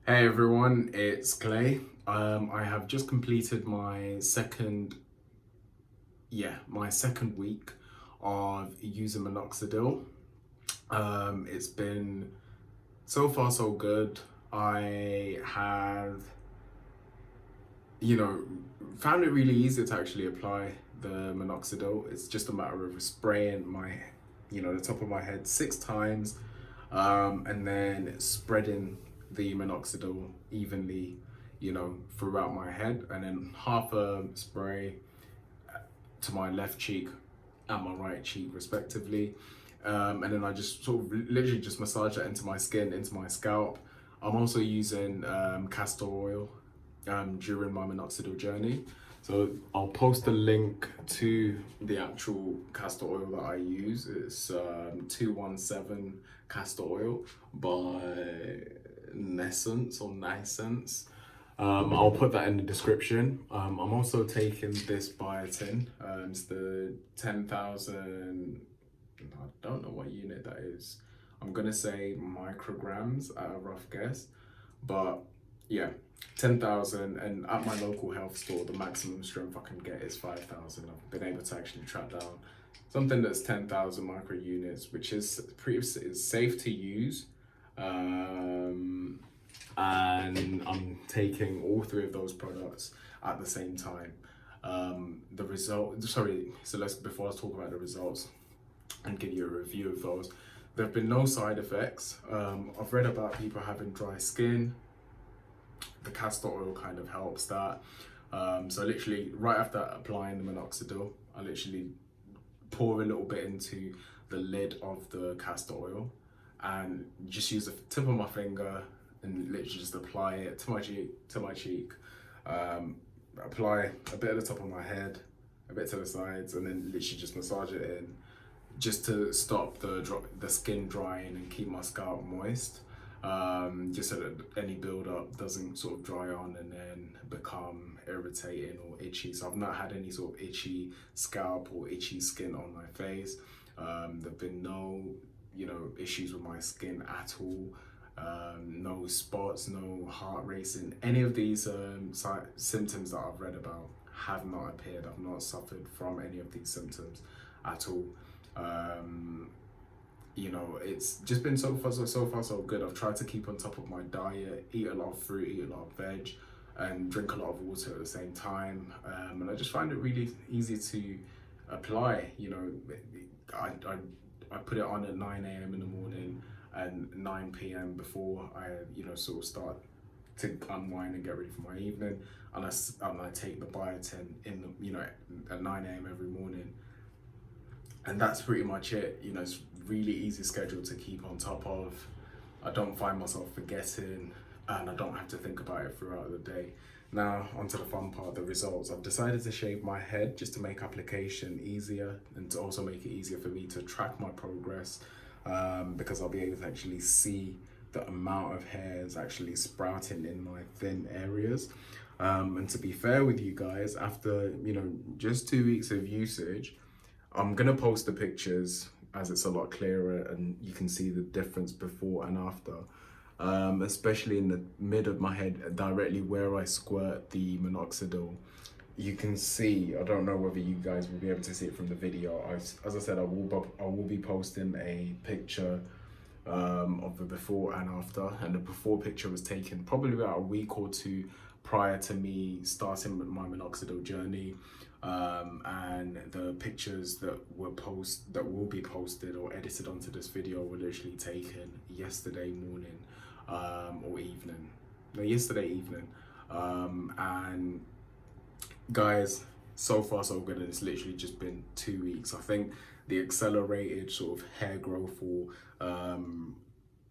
Hey everyone, it's Clay. I have just completed my second week of using minoxidil. It's been so far so good. I have, you know, found it really easy to actually apply the minoxidil. It's just a matter of spraying the top of my head 6 times, and then spreading the minoxidil evenly, throughout my head, and then half a spray to my left cheek and my right cheek, respectively. And then I just sort of literally just massage that into my skin, into my scalp. I'm also using castor oil during my minoxidil journey. So I'll post a link to the actual castor oil that I use. It's 217 castor oil by Nescence. I'll put that in the description. I'm also taking this biotin. It's the 10,000, I don't know what unit that is. I'm gonna say micrograms at a rough guess, but yeah, 10,000. And at my local health store, the maximum strength I can get is 5,000. I've been able to actually track down something that's 10,000 micro units, which is is safe to use. And I'm taking all three of those products at the same time. So let's, before I talk about the results and give you a review of those, there have been no side effects. I've read about people having dry skin. The castor oil kind of helps that. So literally right after applying the minoxidil, I literally pour a little bit into the lid of the castor oil and just use the tip of my finger and literally just apply it to my cheek. Apply a bit at the top of my head, a bit to the sides, and then literally just massage it in, just to stop the skin drying and keep my scalp moist. Just so that any build-up doesn't sort of dry on and then become irritating or itchy. So I've not had any sort of itchy scalp or itchy skin on my face. There've been no, issues with my skin at all. No spots, no heart racing. Any of these symptoms that I've read about have not appeared. I've not suffered from any of these symptoms at all. It's just been so far so good. I've tried to keep on top of my diet, eat a lot of fruit, eat a lot of veg, and drink a lot of water at the same time. And I just find it really easy to apply. I put it on at 9 a.m. in the morning and 9 p.m. before I, sort of start to unwind and get ready for my evening. And I take the biotin at 9 a.m. every morning. And that's pretty much it. It's really easy schedule to keep on top of. I don't find myself forgetting, and I don't have to think about it throughout the day. Now, onto the fun part, the results. I've decided to shave my head just to make application easier and to also make it easier for me to track my progress, because I'll be able to actually see the amount of hairs actually sprouting in my thin areas. And to be fair with you guys, after just 2 weeks of usage, I'm gonna post the pictures as it's a lot clearer and you can see the difference before and after. Especially in the mid of my head, directly where I squirt the minoxidil. You can see, I don't know whether you guys will be able to see it from the video. As I said, I will be posting a picture of the before and after. And the before picture was taken probably about a week or two prior to me starting my minoxidil journey. And the pictures that will be posted or edited onto this video were literally taken yesterday morning, or evening. No, yesterday evening. And guys, so far so good, and it's literally just been 2 weeks. I think the accelerated sort of hair growth, or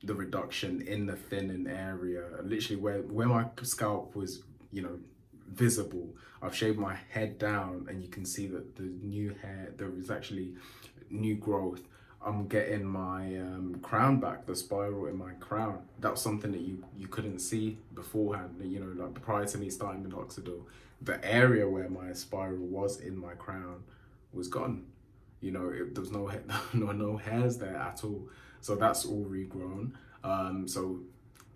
the reduction in the thinning area, literally where my scalp was, visible, I've shaved my head down and you can see that the new hair, there is actually new growth. I'm getting my crown back, the spiral in my crown. That was something that you couldn't see beforehand, like prior to me starting minoxidil. The area where my spiral was in my crown was gone. There was no hairs there at all. So that's all regrown. So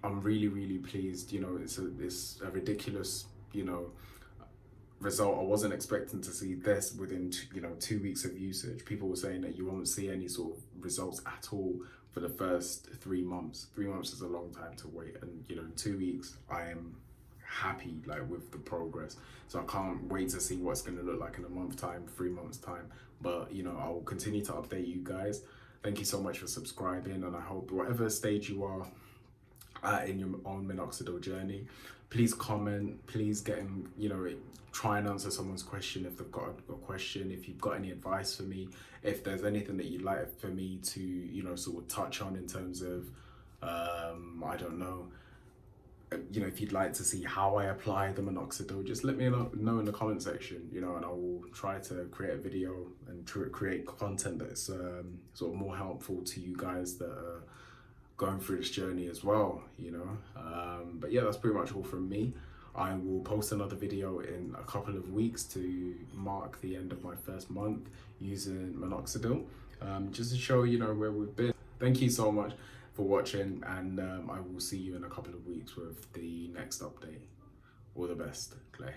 I'm really pleased. You know, it's a ridiculous, you know, result. I wasn't expecting to see this within 2 weeks of usage. People were saying that you won't see any sort of results at all for the first 3 months. 3 months is a long time to wait, and you know, in 2 weeks I am happy like with the progress. So I can't wait to see what's going to look like in a month time, 3 months time. But you know, I will continue to update you guys. Thank you so much for subscribing, and I hope whatever stage you are in your own minoxidil journey, please comment, please get in, you know, try and answer someone's question if they've got a question. If you've got any advice for me, if there's anything that you'd like for me to, you know, sort of touch on in terms of I don't know, you know, if you'd like to see how I apply the minoxidil, just let me know in the comment section, you know, and I will try to create a video and create content that's sort of more helpful to you guys that are going through this journey as well, you know. But yeah, that's pretty much all from me. I will post another video in a couple of weeks to mark the end of my first month using minoxidil, just to show, you know, where we've been. Thank you so much for watching, and I will see you in a couple of weeks with the next update. All the best, Clay.